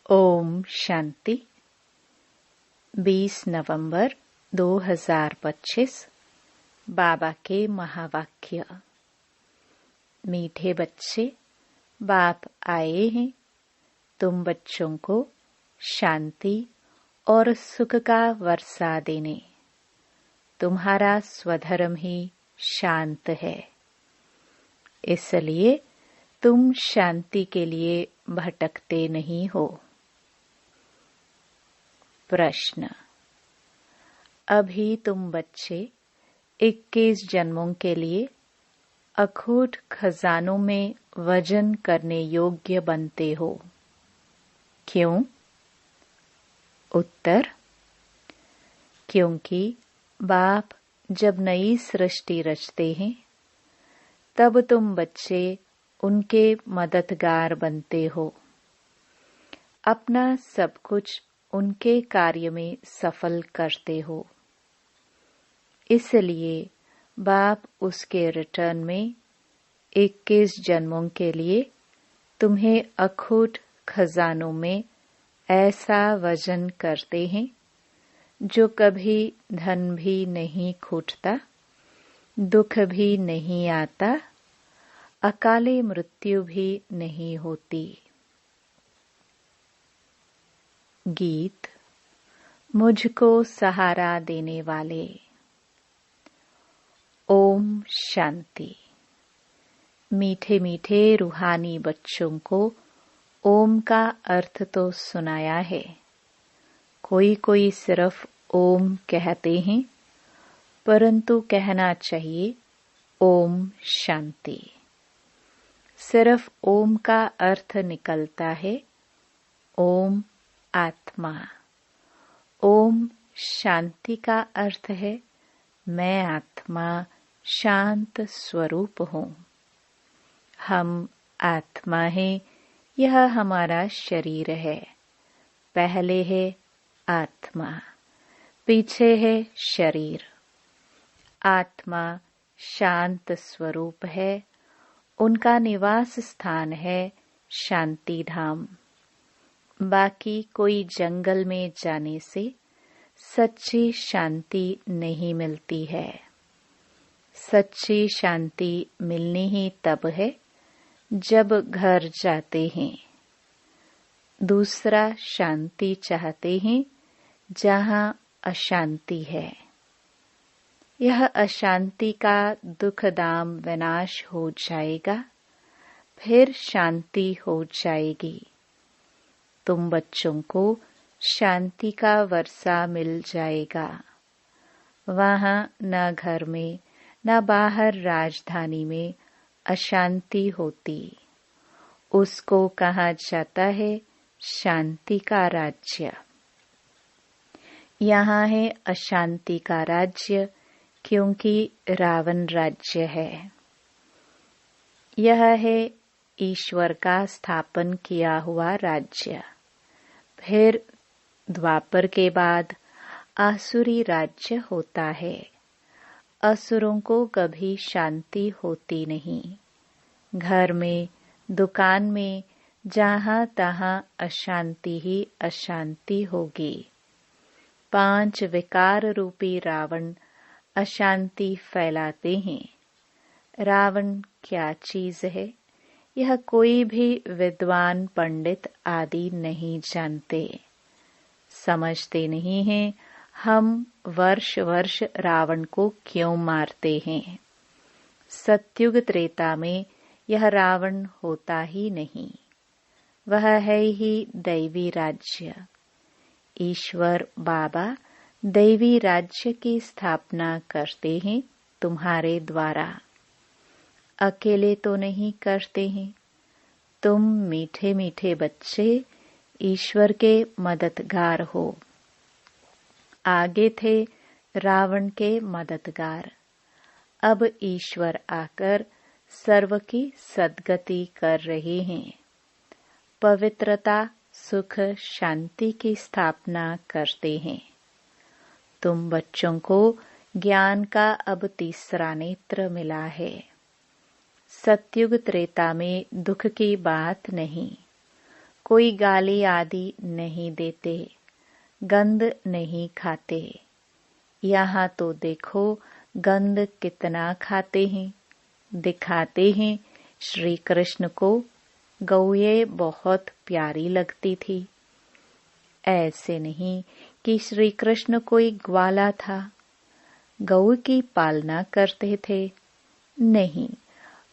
ओम शांति। 20 नवंबर 2025 बाबा के महावाक्य। मीठे बच्चे, बाप आए हैं तुम बच्चों को शांति और सुख का वर्षा देने। तुम्हारा स्वधर्म ही शांत है, इसलिए तुम शांति के लिए भटकते नहीं हो। प्रश्न: अभी तुम बच्चे 21 जन्मों के लिए अखूट खजानों में वजन करने योग्य बनते हो, क्यों? उत्तर: क्योंकि बाप जब नई सृष्टि रचते हैं तब तुम बच्चे उनके मददगार बनते हो। अपना सब कुछ उनके कार्य में सफल करते हो, इसलिए बाप उसके रिटर्न में 21 जन्मों के लिए तुम्हें अखूट खजानों में ऐसा वजन करते हैं जो कभी धन भी नहीं खूटता, दुख भी नहीं आता, अकाले मृत्यु भी नहीं होती। गीत। मुझको सहारा देने वाले। ओम शांति। मीठे मीठे रूहानी बच्चों को ओम का अर्थ तो सुनाया है। कोई कोई सिर्फ ओम कहते हैं, परंतु कहना चाहिए ओम शांति। सिर्फ ओम का अर्थ निकलता है ओम आत्मा। ओम शांति का अर्थ है मैं आत्मा शांत स्वरूप हूँ। हम आत्मा हैं, यह हमारा शरीर है। पहले है आत्मा, पीछे है शरीर। आत्मा शांत स्वरूप है, उनका निवास स्थान है शांति धाम। बाकी कोई जंगल में जाने से सच्ची शांति नहीं मिलती है। सच्ची शांति मिलनी ही तब है जब घर जाते हैं। दूसरा शांति चाहते हैं जहाँ अशांति है। यह अशांति का दुख दाम विनाश हो जाएगा, फिर शांति हो जाएगी। तुम बच्चों को शांति का वर्षा मिल जाएगा। वहाँ न घर में न बाहर राजधानी में अशांति होती। उसको कहा जाता है शांति का राज्य। यहाँ है अशांति का राज्य, क्योंकि रावण राज्य है। यह है ईश्वर का स्थापन किया हुआ राज्य। फिर द्वापर के बाद आसुरी राज्य होता है। असुरों को कभी शांति होती नहीं। घर में, दुकान में, जहाँ तहाँ अशांति ही अशांति होगी। 5 विकार रूपी रावण अशांति फैलाते हैं। रावण क्या चीज है, यह कोई भी विद्वान पंडित आदि नहीं जानते। समझते नहीं हैं हम वर्ष वर्ष रावण को क्यों मारते हैं। सत्युग त्रेता में यह रावण होता ही नहीं। वह है ही दैवी राज्य। ईश्वर बाबा दैवी राज्य की स्थापना करते हैं तुम्हारे द्वारा। अकेले तो नहीं करते हैं। तुम मीठे मीठे बच्चे ईश्वर के मददगार हो। आगे थे रावण के मददगार, अब ईश्वर आकर सर्व की सद्गति कर रहे हैं। पवित्रता, सुख, शांति की स्थापना करते हैं। तुम बच्चों को ज्ञान का अब तीसरा नेत्र मिला है। सत्युग त्रेता में दुख की बात नहीं, कोई गाली आदि नहीं देते, गंध नहीं खाते। यहाँ तो देखो गंध कितना खाते हैं। दिखाते हैं श्री कृष्ण को गौ ये बहुत प्यारी लगती थी। ऐसे नहीं कि श्री कृष्ण कोई ग्वाला था, गौ की पालना करते थे। नहीं,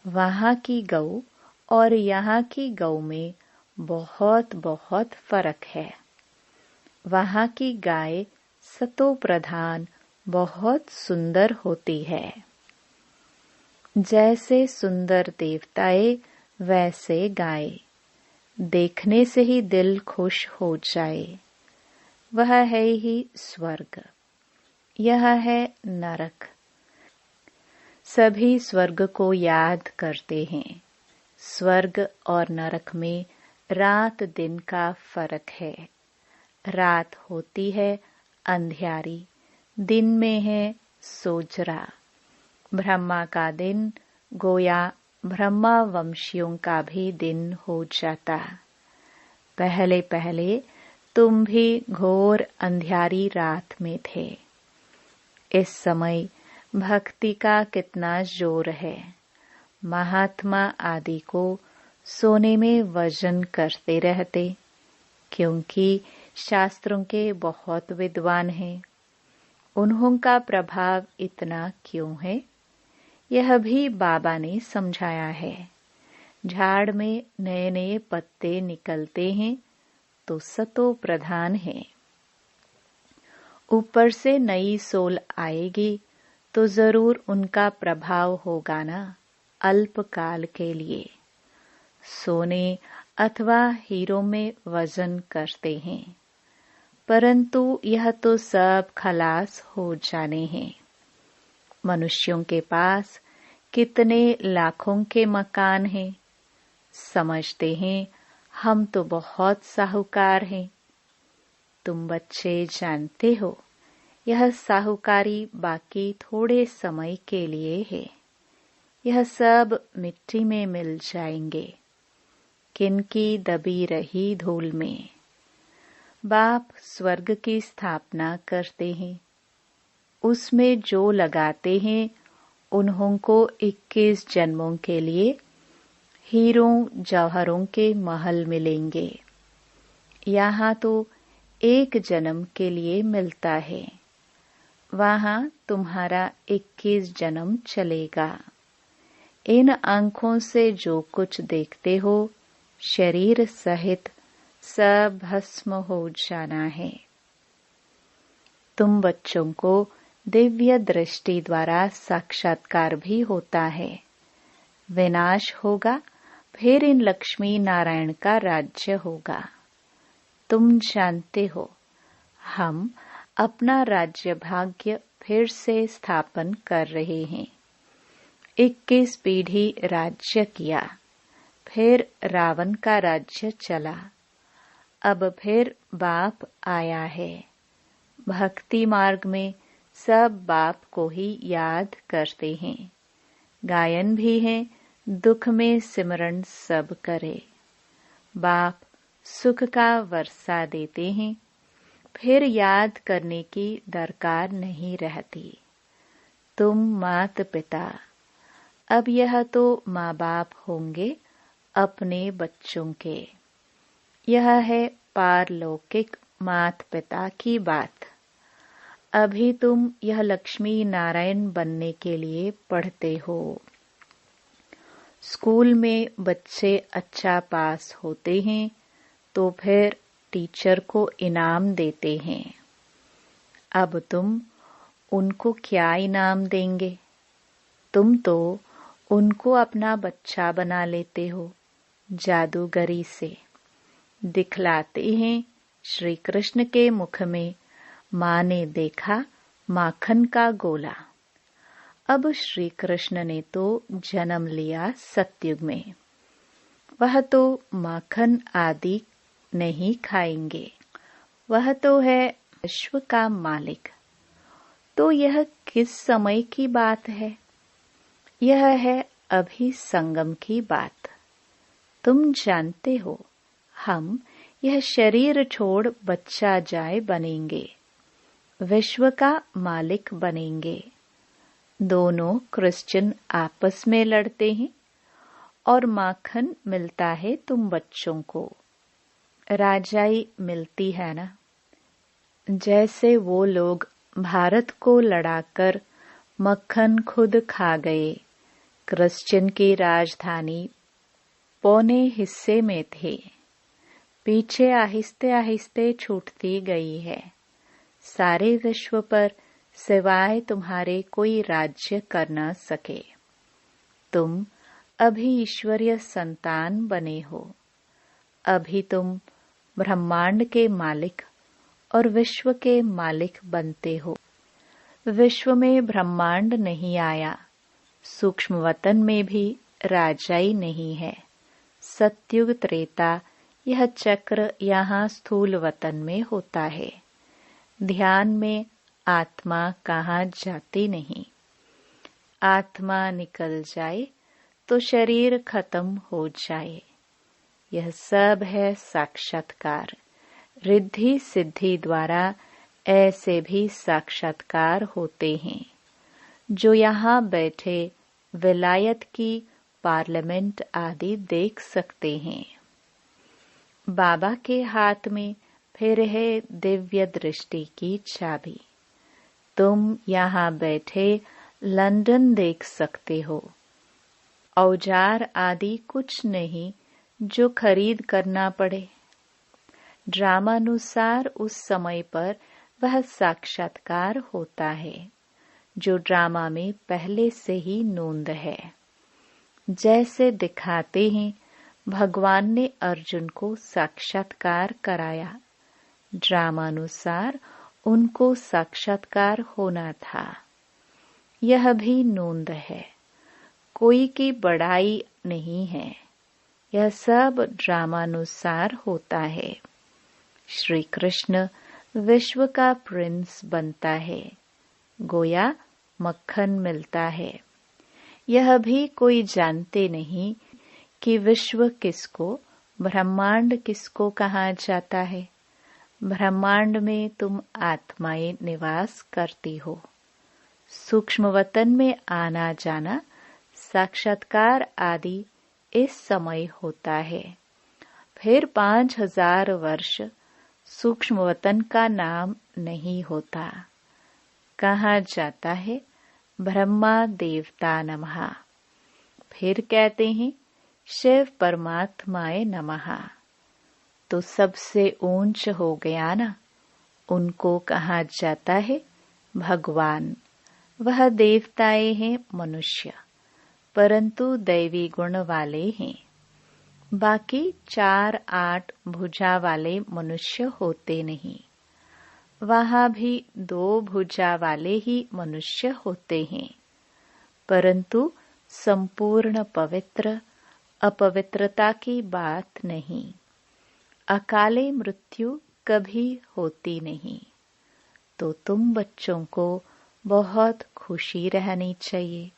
वहाँ की गौ और यहाँ की गौ में बहुत बहुत फर्क है। वहाँ की गाय सतो प्रधान बहुत सुंदर होती है। जैसे सुंदर देवताएं वैसे गाय, देखने से ही दिल खुश हो जाए। वह है ही स्वर्ग, यह है नरक। सभी स्वर्ग को याद करते हैं। स्वर्ग और नरक में रात दिन का फर्क है। रात होती है अंधियारी, दिन में है सोजरा। ब्रह्मा का दिन गोया ब्रह्मा वंशियों का भी दिन हो जाता। पहले पहले तुम भी घोर अंधियारी रात में थे। इस समय भक्ति का कितना जोर है। महात्मा आदि को सोने में वजन करते रहते, क्योंकि शास्त्रों के बहुत विद्वान हैं। उन्हों का प्रभाव इतना क्यों है, यह भी बाबा ने समझाया है। झाड़ में नए नए पत्ते निकलते हैं तो सतो प्रधान है। ऊपर से नई सोल आएगी तो जरूर उनका प्रभाव होगा ना, अल्पकाल के लिए। सोने अथवा हीरो में वजन करते हैं, परंतु यह तो सब खलास हो जाने हैं। मनुष्यों के पास कितने लाखों के मकान हैं। समझते हैं हम तो बहुत साहूकार हैं। तुम बच्चे जानते हो यह साहूकारी बाकी थोड़े समय के लिए है। यह सब मिट्टी में मिल जाएंगे, किनकी दबी रही धूल में। बाप स्वर्ग की स्थापना करते हैं, उसमें जो लगाते हैं उन्हों को 21 जन्मों के लिए हीरों जौहरों के महल मिलेंगे। यहाँ तो एक जन्म के लिए मिलता है, वहाँ तुम्हारा 21 जन्म चलेगा। इन आंखों से जो कुछ देखते हो शरीर सहित सब भस्म हो जाना है। तुम बच्चों को दिव्य दृष्टि द्वारा साक्षात्कार भी होता है। विनाश होगा, फिर इन लक्ष्मी नारायण का राज्य होगा। तुम जानते हो हम अपना राज्य भाग्य फिर से स्थापन कर रहे हैं। 21 पीढ़ी राज्य किया, फिर रावण का राज्य चला, अब फिर बाप आया है। भक्ति मार्ग में सब बाप को ही याद करते हैं। गायन भी है, दुख में सिमरन सब करे। बाप सुख का वर्षा देते हैं, फिर याद करने की दरकार नहीं रहती। तुम मात पिता, अब यह तो माँ बाप होंगे अपने बच्चों के। यह है पारलौकिक मात पिता की बात। अभी तुम यह लक्ष्मी नारायण बनने के लिए पढ़ते हो। स्कूल में बच्चे अच्छा पास होते हैं तो फिर टीचर को इनाम देते हैं। अब तुम उनको क्या इनाम देंगे? तुम तो उनको अपना बच्चा बना लेते हो जादूगरी से। दिखलाते हैं श्री कृष्ण के मुख में माँ ने देखा माखन का गोला। अब श्री कृष्ण ने तो जन्म लिया सतयुग में, वह तो माखन आदि नहीं खाएंगे, वह तो है विश्व का मालिक। तो यह किस समय की बात है? यह है अभी संगम की बात। तुम जानते हो हम यह शरीर छोड़ बच्चा जाए बनेंगे, विश्व का मालिक बनेंगे। दोनों क्रिश्चियन आपस में लड़ते हैं और माखन मिलता है तुम बच्चों को, राजाई मिलती है ना। जैसे वो लोग भारत को लड़ाकर मक्खन खुद खा गए। क्रिश्चियन की राजधानी पौने हिस्से में थे, पीछे आहिस्ते आहिस्ते छूटती गई है। सारे विश्व पर सिवाय तुम्हारे कोई राज्य कर न सके। तुम अभी ईश्वरीय संतान बने हो। अभी तुम ब्रह्मांड के मालिक और विश्व के मालिक बनते हो। विश्व में ब्रह्मांड नहीं आया, सूक्ष्म वतन में भी राजाई नहीं है। सतयुग त्रेता यह चक्र यहाँ स्थूल वतन में होता है। ध्यान में आत्मा कहाँ जाती नहीं। आत्मा निकल जाए तो शरीर खत्म हो जाए। यह सब है साक्षात्कार। रिद्धि सिद्धि द्वारा ऐसे भी साक्षात्कार होते हैं जो यहाँ बैठे विलायत की पार्लियामेंट आदि देख सकते हैं। बाबा के हाथ में फिर है दिव्य दृष्टि की चाबी। तुम यहाँ बैठे लंदन देख सकते हो। औजार आदि कुछ नहीं जो खरीद करना पड़े। ड्रामानुसार उस समय पर वह साक्षात्कार होता है जो ड्रामा में पहले से ही नोंद है। जैसे दिखाते हैं भगवान ने अर्जुन को साक्षात्कार कराया, ड्रामानुसार उनको साक्षात्कार होना था। यह भी नोंद है, कोई की बड़ाई नहीं है। यह सब ड्रामानुसार होता है। श्री कृष्ण विश्व का प्रिंस बनता है, गोया मक्खन मिलता है। यह भी कोई जानते नहीं कि विश्व किसको, ब्रह्मांड किसको कहा जाता है। ब्रह्मांड में तुम आत्माएं निवास करती हो। सूक्ष्म वतन में आना जाना साक्षात्कार आदि इस समय होता है। फिर 5000 वर्ष सूक्ष्म वतन का नाम नहीं होता। कहा जाता है ब्रह्मा देवता नमः। फिर कहते हैं शिव परमात्माए नमः। तो सबसे ऊंच हो गया ना, उनको कहा जाता है भगवान। वह देवताएं हैं मनुष्य, परंतु दैवी गुण वाले हैं। बाकी 4-8 भुजा वाले मनुष्य होते नहीं। वहाँ भी 2 भुजा वाले ही मनुष्य होते हैं, परंतु संपूर्ण पवित्र, अपवित्रता की बात नहीं। अकाले मृत्यु कभी होती नहीं। तो तुम बच्चों को बहुत खुशी रहनी चाहिए।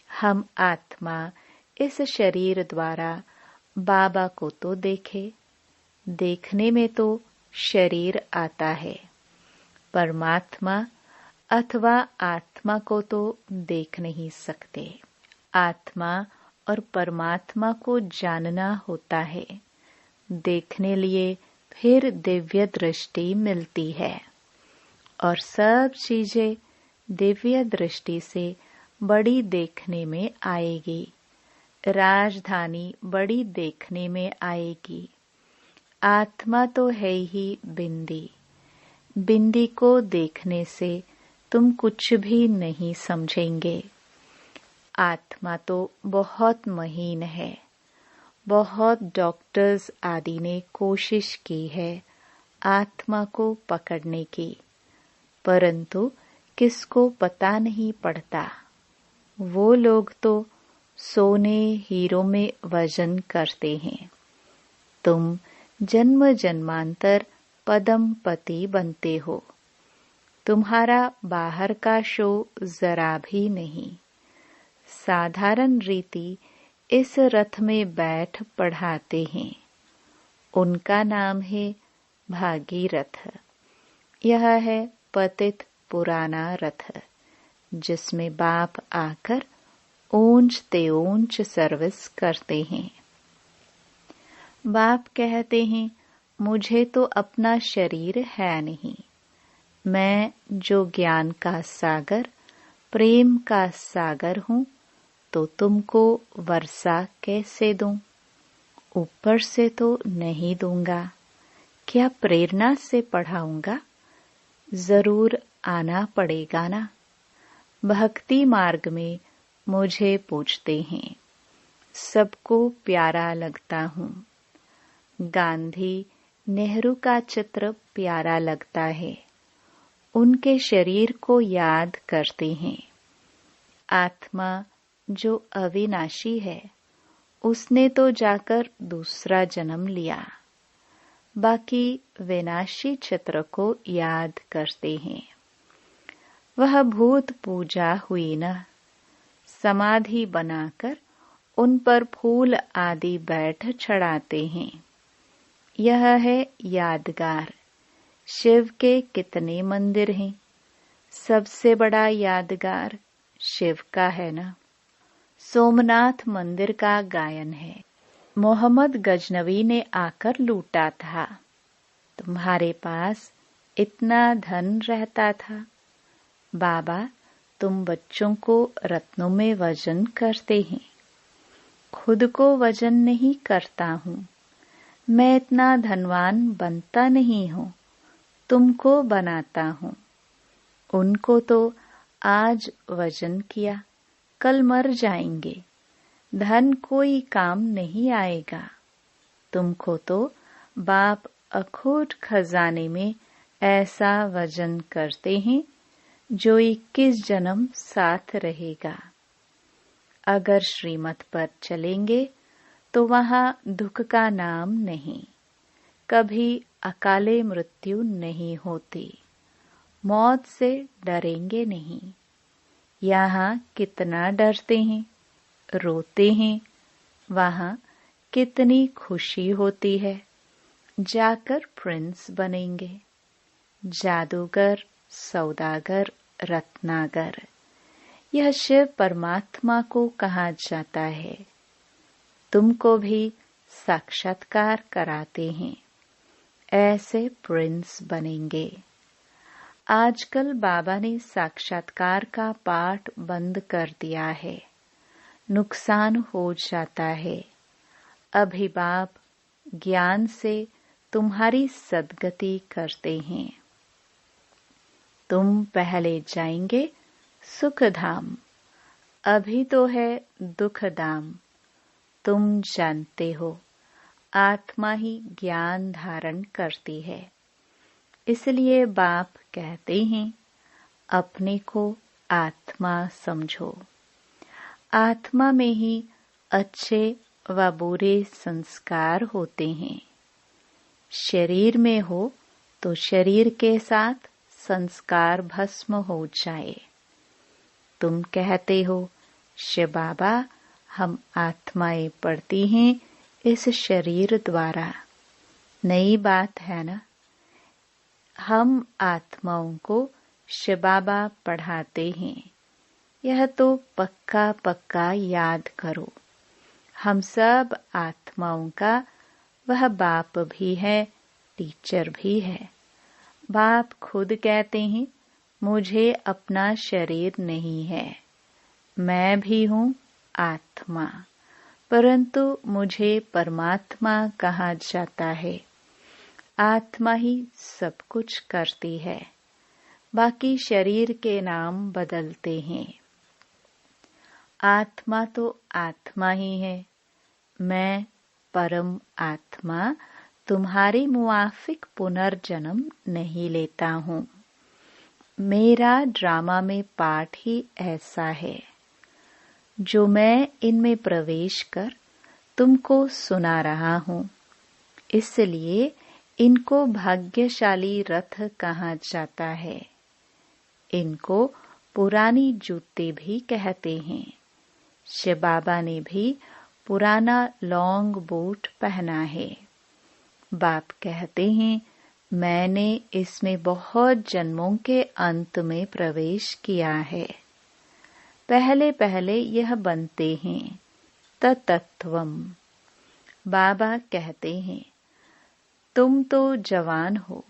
हम आत्मा इस शरीर द्वारा बाबा को तो देखे, देखने में तो शरीर आता है। परमात्मा अथवा आत्मा को तो देख नहीं सकते। आत्मा और परमात्मा को जानना होता है। देखने लिए फिर दिव्य दृष्टि मिलती है और सब चीजें दिव्य दृष्टि से बड़ी देखने में आएगी। राजधानी बड़ी देखने में आएगी। आत्मा तो है ही बिंदी। बिंदी को देखने से तुम कुछ भी नहीं समझेंगे। आत्मा तो बहुत महीन है। बहुत डॉक्टर्स आदि ने कोशिश की है आत्मा को पकड़ने की, परंतु किसको पता नहीं पड़ता। वो लोग तो सोने हीरो में वजन करते हैं। तुम जन्म जन्मांतर पदम पति बनते हो। तुम्हारा बाहर का शो जरा भी नहीं। साधारण रीति इस रथ में बैठ पढ़ाते हैं। उनका नाम है भागीरथ। यह है पतित पुराना रथ, जिसमें बाप आकर ऊंच ते ऊंच सर्विस करते हैं। बाप कहते हैं, मुझे तो अपना शरीर है नहीं। मैं जो ज्ञान का सागर, प्रेम का सागर हूँ, तो तुमको वर्षा कैसे दूं? ऊपर से तो नहीं दूंगा। क्या प्रेरणा से पढ़ाऊंगा? जरूर आना पड़ेगा ना। भक्ति मार्ग में मुझे पूछते हैं, सबको प्यारा लगता हूँ। गांधी, नेहरू का चित्र प्यारा लगता है। उनके शरीर को याद करते हैं। आत्मा जो अविनाशी है, उसने तो जाकर दूसरा जन्म लिया। बाकी विनाशी चित्र को याद करते हैं। वह भूत पूजा हुई न, समाधि बनाकर उन पर फूल आदि बैठ चढ़ाते हैं। यह है यादगार। शिव के कितने मंदिर हैं? सबसे बड़ा यादगार शिव का है ना। सोमनाथ मंदिर का गायन है, मोहम्मद गजनवी ने आकर लूटा था। तुम्हारे पास इतना धन रहता था। बाबा, तुम बच्चों को रत्नों में वजन करते हैं। खुद को वजन नहीं करता हूँ। मैं इतना धनवान बनता नहीं हूँ, तुमको बनाता हूँ। उनको तो आज वजन किया, कल मर जाएंगे। धन कोई काम नहीं आएगा। तुमको तो बाप अखूट खजाने में ऐसा वजन करते हैं जो 21 जन्म साथ रहेगा। अगर श्रीमत पर चलेंगे तो वहां दुख का नाम नहीं। कभी अकाले मृत्यु नहीं होती। मौत से डरेंगे नहीं। यहाँ कितना डरते हैं, रोते हैं। वहाँ कितनी खुशी होती है। जाकर प्रिंस बनेंगे। जादूगर, सौदागर, रत्नागर, यह शिव परमात्मा को कहा जाता है। तुमको भी साक्षात्कार कराते हैं। ऐसे प्रिंस बनेंगे। आजकल बाबा ने साक्षात्कार का पाठ बंद कर दिया है। नुकसान हो जाता है। अभी बाप ज्ञान से तुम्हारी सद्गति करते हैं। तुम पहले जाएंगे सुख धाम। अभी तो है दुख धाम। तुम जानते हो, आत्मा ही ज्ञान धारण करती है। इसलिए बाप कहते हैं, अपने को आत्मा समझो। आत्मा में ही अच्छे व बुरे संस्कार होते हैं। शरीर में हो तो शरीर के साथ संस्कार भस्म हो जाए। तुम कहते हो, शिव बाबा, हम आत्माएं पढ़ती हैं इस शरीर द्वारा। नई बात है ना। हम आत्माओं को शिव बाबा पढ़ाते हैं। यह तो पक्का पक्का याद करो। हम सब आत्माओं का वह बाप भी है, टीचर भी है। बाप खुद कहते हैं, मुझे अपना शरीर नहीं है। मैं भी हूँ आत्मा, परंतु मुझे परमात्मा कहा जाता है। आत्मा ही सब कुछ करती है। बाकी शरीर के नाम बदलते हैं। आत्मा तो आत्मा ही है। मैं परम आत्मा तुम्हारे मुआफिक पुनर्जन्म नहीं लेता हूँ। मेरा ड्रामा में पाठ ही ऐसा है, जो मैं इनमें प्रवेश कर तुमको सुना रहा हूँ। इसलिए इनको भाग्यशाली रथ कहा जाता है। इनको पुरानी जूते भी कहते हैं। शिव बाबा ने भी पुराना लॉन्ग बूट पहना है। बाप कहते हैं, मैंने इसमें बहुत जन्मों के अंत में प्रवेश किया है। पहले पहले यह बनते हैं तत्त्वम। बाबा कहते हैं, तुम तो जवान हो,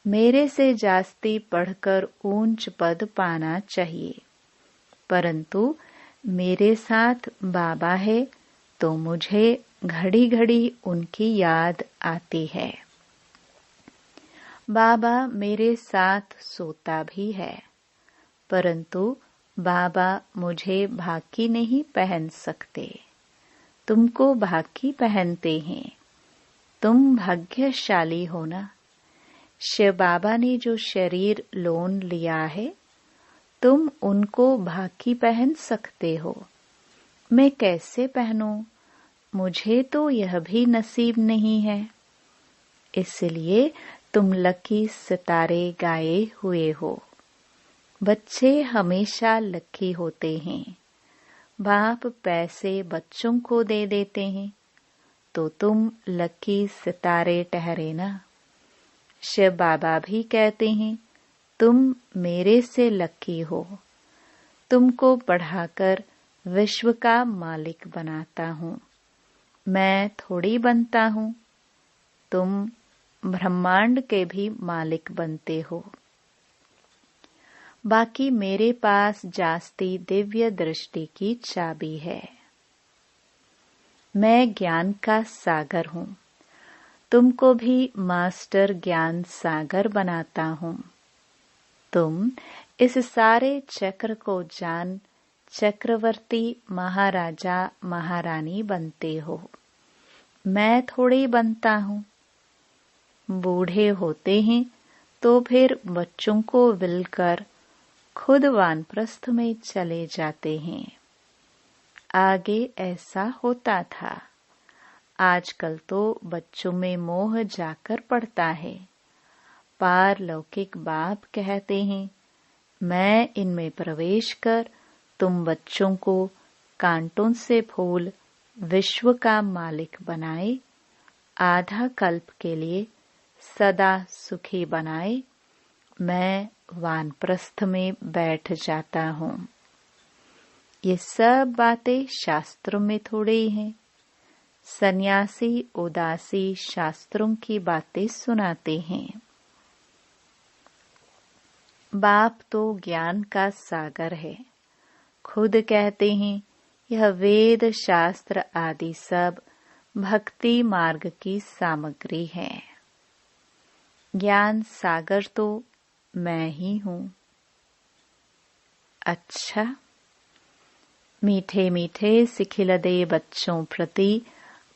मेरे से जास्ती पढ़कर ऊंच पद पाना चाहिए, परंतु मेरे साथ बाबा है तो मुझे घड़ी घड़ी उनकी याद आती है। बाबा मेरे साथ सोता भी है, परंतु बाबा मुझे भाकी नहीं पहन सकते, तुमको भाकी पहनते हैं। तुम भाग्यशाली हो ना। शिव बाबा ने जो शरीर लोन लिया है, तुम उनको भाकी पहन सकते हो। मैं कैसे पहनूं? मुझे तो यह भी नसीब नहीं है। इसलिए तुम लकी सितारे गाए हुए हो। बच्चे हमेशा लकी होते हैं। बाप पैसे बच्चों को दे देते हैं, तो तुम लकी सितारे ठहरे ना। शिव बाबा भी कहते हैं, तुम मेरे से लकी हो। तुमको पढ़ाकर विश्व का मालिक बनाता हूँ। मैं थोड़ी बनता हूँ, तुम ब्रह्मांड के भी मालिक बनते हो। बाकी मेरे पास जास्ती दिव्य दृष्टि की चाबी है। मैं ज्ञान का सागर हूँ। तुमको भी मास्टर ज्ञान सागर बनाता हूँ। तुम इस सारे चक्र को जान चक्रवर्ती महाराजा महारानी बनते हो। मैं थोड़ी बनता हूँ। बूढ़े होते हैं तो फिर बच्चों को विलकर खुद वानप्रस्थ में चले जाते हैं। आगे ऐसा होता था। आजकल तो बच्चों में मोह जाकर पड़ता है। पारलौकिक बाप कहते हैं, मैं इनमें प्रवेश कर तुम बच्चों को कांटों से फूल विश्व का मालिक बनाए, आधा कल्प के लिए सदा सुखी बनाए। मैं वानप्रस्थ में बैठ जाता हूँ। ये सब बातें शास्त्रों में थोड़े ही हैं। सन्यासी उदासी शास्त्रों की बातें सुनाते हैं। बाप तो ज्ञान का सागर है। खुद कहते हैं, यह वेद शास्त्र आदि सब भक्ति मार्ग की सामग्री है। ज्ञान सागर तो मैं ही हूँ। अच्छा, मीठे मीठे सिखिलदे बच्चों प्रति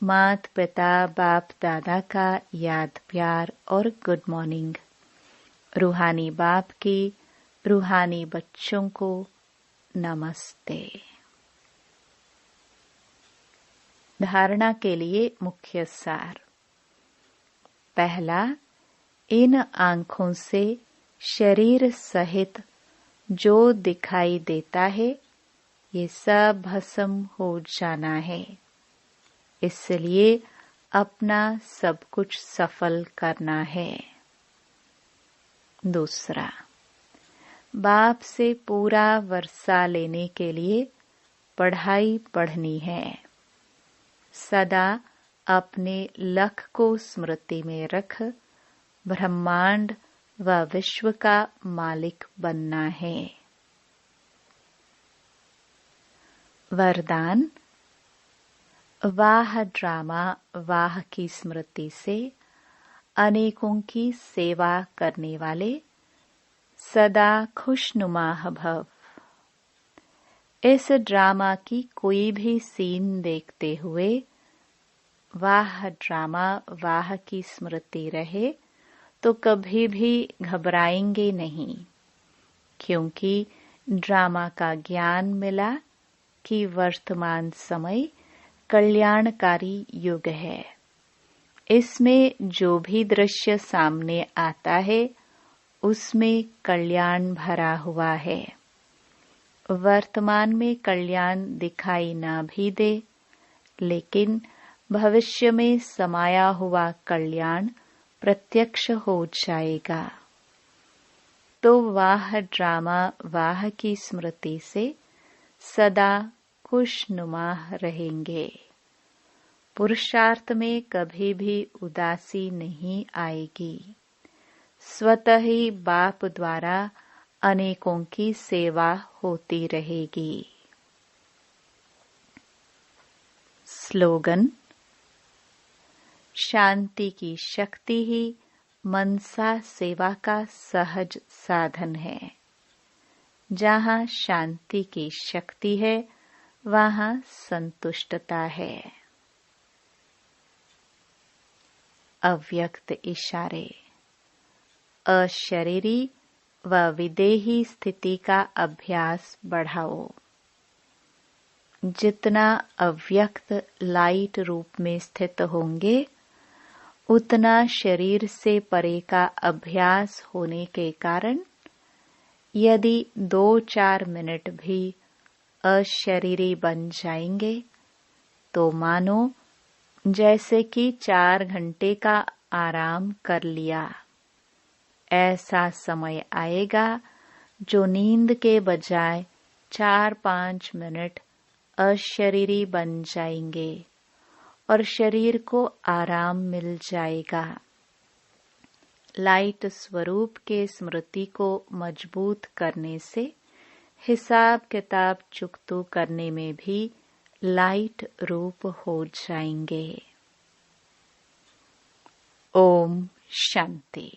मात पिता बाप दादा का याद प्यार और गुड मॉर्निंग। रूहानी बाप की रूहानी बच्चों को नमस्ते। धारणा के लिए मुख्य सार। पहला, इन आँखों से शरीर सहित जो दिखाई देता है, ये सब भस्म हो जाना है। इसलिए अपना सब कुछ सफल करना है। दूसरा, बाप से पूरा वर्षा लेने के लिए पढ़ाई पढ़नी है। सदा अपने लक्ष्य को स्मृति में रख ब्रह्मांड व विश्व का मालिक बनना है। वरदान। वाह ड्रामा वाह की स्मृति से अनेकों की सेवा करने वाले सदा खुशनुमा भव। इस ड्रामा की कोई भी सीन देखते हुए वाह ड्रामा वाह की स्मृति रहे तो कभी भी घबराएंगे नहीं, क्योंकि ड्रामा का ज्ञान मिला कि वर्तमान समय कल्याणकारी युग है। इसमें जो भी दृश्य सामने आता है उसमें कल्याण भरा हुआ है। वर्तमान में कल्याण दिखाई ना भी दे, लेकिन भविष्य में समाया हुआ कल्याण प्रत्यक्ष हो जाएगा। तो वाह ड्रामा वाह की स्मृति से सदा खुशनुमा रहेंगे। पुरुषार्थ में कभी भी उदासी नहीं आएगी। स्वतः ही बाप द्वारा अनेकों की सेवा होती रहेगी। स्लोगन: शांति की शक्ति ही मनसा सेवा का सहज साधन है। जहाँ शांति की शक्ति है वहाँ संतुष्टता है। अव्यक्त इशारे: अशरीरी व विदेही स्थिति का अभ्यास बढ़ाओ। जितना अव्यक्त लाइट रूप में स्थित होंगे उतना शरीर से परे का अभ्यास होने के कारण यदि 2-4 मिनट भी अशरीरी बन जाएंगे तो मानो जैसे कि 4 घंटे का आराम कर लिया। ऐसा समय आएगा जो नींद के बजाय 4-5 मिनट अशरीरी बन जाएंगे और शरीर को आराम मिल जाएगा। लाइट स्वरूप के स्मृति को मजबूत करने से हिसाब किताब चुकतू करने में भी लाइट रूप हो जाएंगे। ओम शांति।